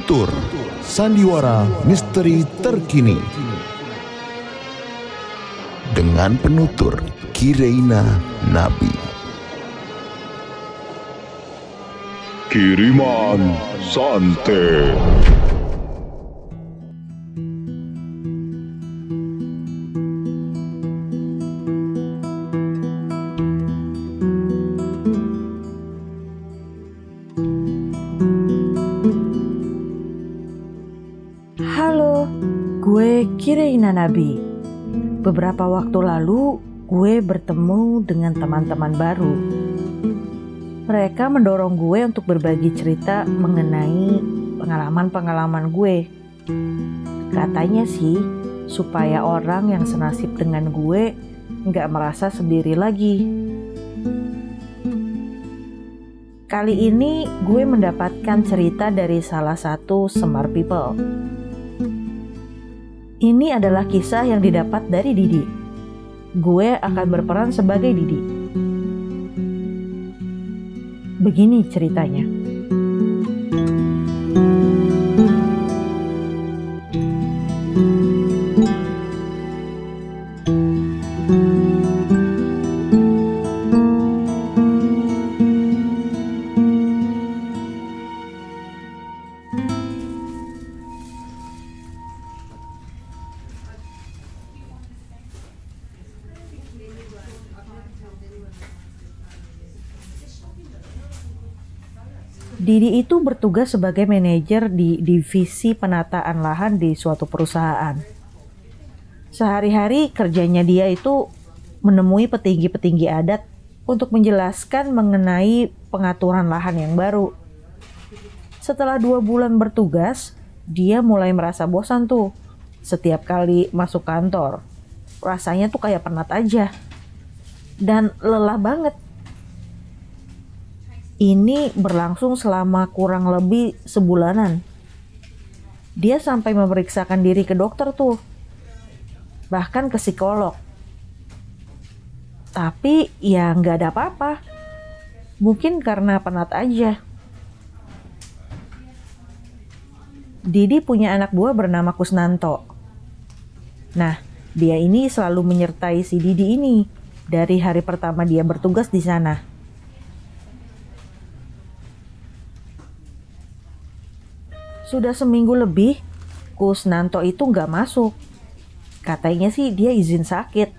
Penutur Sandiwara Misteri Terkini dengan penutur Kireina Nabi. Kiriman Santet. Halo, gue Kireina Nabi. Beberapa waktu lalu, gue bertemu dengan teman-teman baru. Mereka mendorong gue untuk berbagi cerita mengenai pengalaman-pengalaman gue. Katanya sih, supaya orang yang senasib dengan gue nggak merasa sendiri lagi. Kali ini gue mendapatkan cerita dari salah satu Semar People. Ini adalah kisah yang didapat dari Didi. Gue akan berperan sebagai Didi. Begini ceritanya. Didi itu bertugas sebagai manajer di divisi penataan lahan di suatu perusahaan. Sehari-hari kerjanya dia itu menemui petinggi-petinggi adat untuk menjelaskan mengenai pengaturan lahan yang baru. Setelah 2 bulan bertugas, dia mulai merasa bosan tuh. Setiap kali masuk kantor, rasanya tuh kayak penat aja. Dan lelah banget. Ini berlangsung selama kurang lebih sebulanan. Dia sampai memeriksakan diri ke dokter tuh. Bahkan ke psikolog. Tapi ya nggak ada apa-apa. Mungkin karena penat aja. Didi punya anak buah bernama Kusnanto. Nah, dia ini selalu menyertai si Didi ini dari hari pertama dia bertugas di sana. Sudah seminggu lebih, Kusnanto itu nggak masuk. Katanya sih dia izin sakit.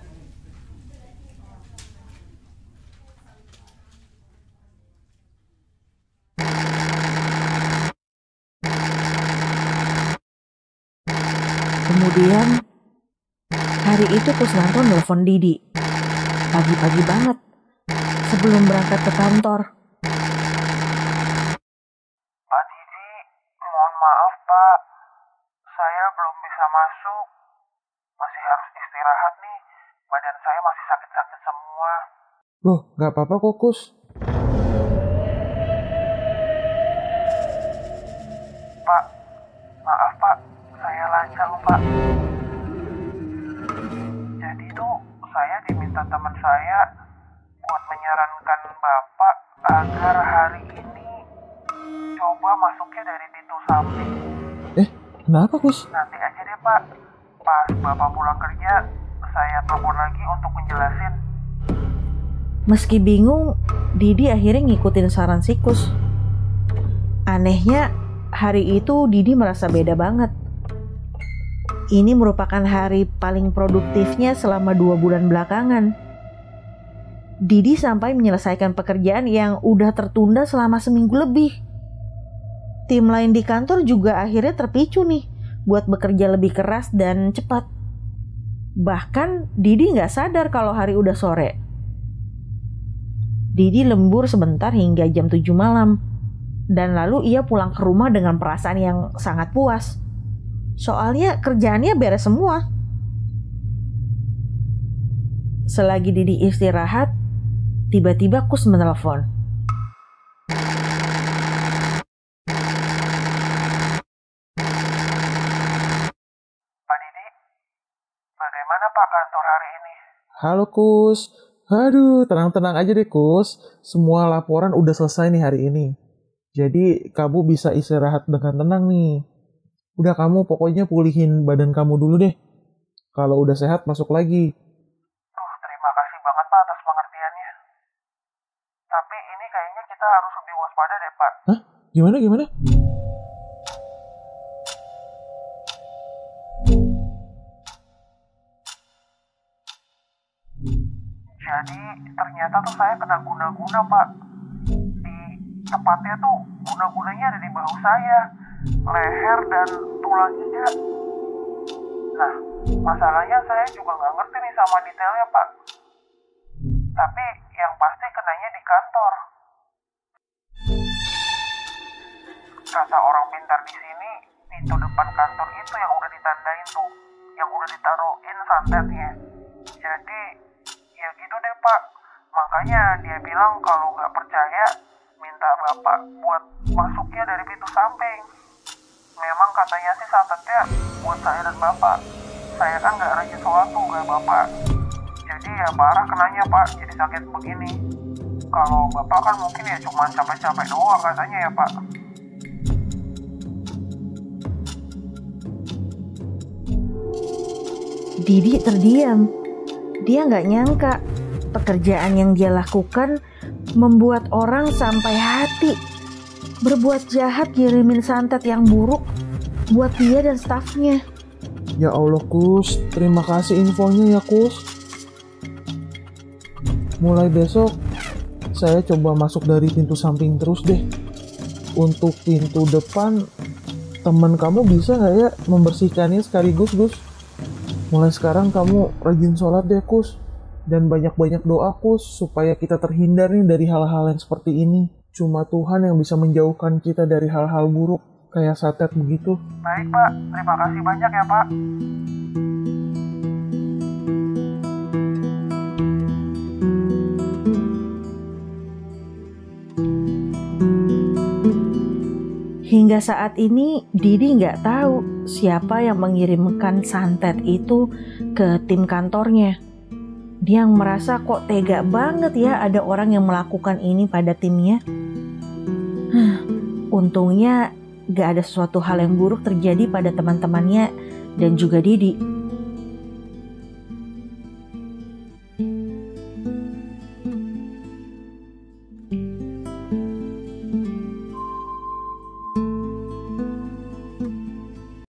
Kemudian, hari itu Kusnanto nelfon Didi. Pagi-pagi banget, sebelum berangkat ke kantor. Pak Didi, mohon maaf Pak, saya belum bisa masuk. Masih harus istirahat nih, badan saya masih sakit-sakit semua. Loh, nggak apa-apa kok, Kus. Pak, maaf Pak, saya lancang Pak. Jadi tuh, saya diminta teman saya buat menyarankan Bapak agar hari ini coba masuknya dari pintu samping. Kenapa, Kus? Nanti aja deh Pak, pas Bapak pulang kerja, saya telepon lagi untuk menjelasin. Meski bingung, Didi akhirnya ngikutin saran si Kus. Anehnya, hari itu Didi merasa beda banget. Ini merupakan hari paling produktifnya selama 2 bulan belakangan. Didi sampai menyelesaikan pekerjaan yang udah tertunda selama seminggu lebih. Tim lain di kantor juga akhirnya terpicu nih buat bekerja lebih keras dan cepat. Bahkan Didi nggak sadar kalau hari udah sore. Didi lembur sebentar hingga jam 7 malam. Dan lalu ia pulang ke rumah dengan perasaan yang sangat puas. Soalnya kerjaannya beres semua. Selagi Didi istirahat, tiba-tiba Kus menelpon. Pak Didi, bagaimana Pak kantor hari ini? Halo, Kus. Aduh, tenang-tenang aja deh, Kus. Semua laporan udah selesai nih hari ini. Jadi kamu bisa istirahat dengan tenang nih. Udah kamu pokoknya pulihin badan kamu dulu deh. Kalau udah sehat masuk lagi. Terima kasih banget Pak atas pengertiannya. Tapi ini kayaknya kita harus lebih waspada deh Pak. Hah? Gimana? Jadi ternyata tuh saya kena guna-guna Pak. Tepatnya tuh guna-gunanya ada di bahu saya, leher dan tulang iga. Nah, masalahnya saya juga nggak ngerti nih sama detailnya Pak. Tapi yang pasti kenanya di kantor. Kata orang pintar di sini, pintu depan kantor itu yang udah ditandain tuh, yang udah ditaruhin santetnya. Jadi, ya gitu deh Pak. Makanya dia bilang kalau nggak percaya, minta Bapak buat masuknya dari pintu samping. Memang katanya sih santetnya buat saya dan Bapak. Saya kan nggak rajin sholat tuh kayak Bapak. Jadi ya parah kenanya Pak, jadi sakit begini. Kalau Bapak kan mungkin ya cuma capek-capek doang katanya ya Pak. Didi terdiam. Dia nggak nyangka pekerjaan yang dia lakukan membuat orang sampai hati berbuat jahat, kirimin santet yang buruk buat dia dan stafnya. Ya Allah Kus, terima kasih infonya ya Kus. Mulai besok saya coba masuk dari pintu samping terus deh. Untuk pintu depan, teman kamu bisa nggak ya membersihkannya sekaligus Gus? Mulai sekarang kamu rajin sholat deh Kus. Dan banyak-banyak doa Kus, supaya kita terhindar nih dari hal-hal yang seperti ini. Cuma Tuhan yang bisa menjauhkan kita dari hal-hal buruk, kayak santet begitu. Baik Pak, terima kasih banyak ya Pak. Hingga saat ini Didi nggak tahu siapa yang mengirimkan santet itu ke tim kantornya. Dia yang merasa kok tega banget ya ada orang yang melakukan ini pada timnya. Untungnya gak ada sesuatu hal yang buruk terjadi pada teman-temannya dan juga Didi.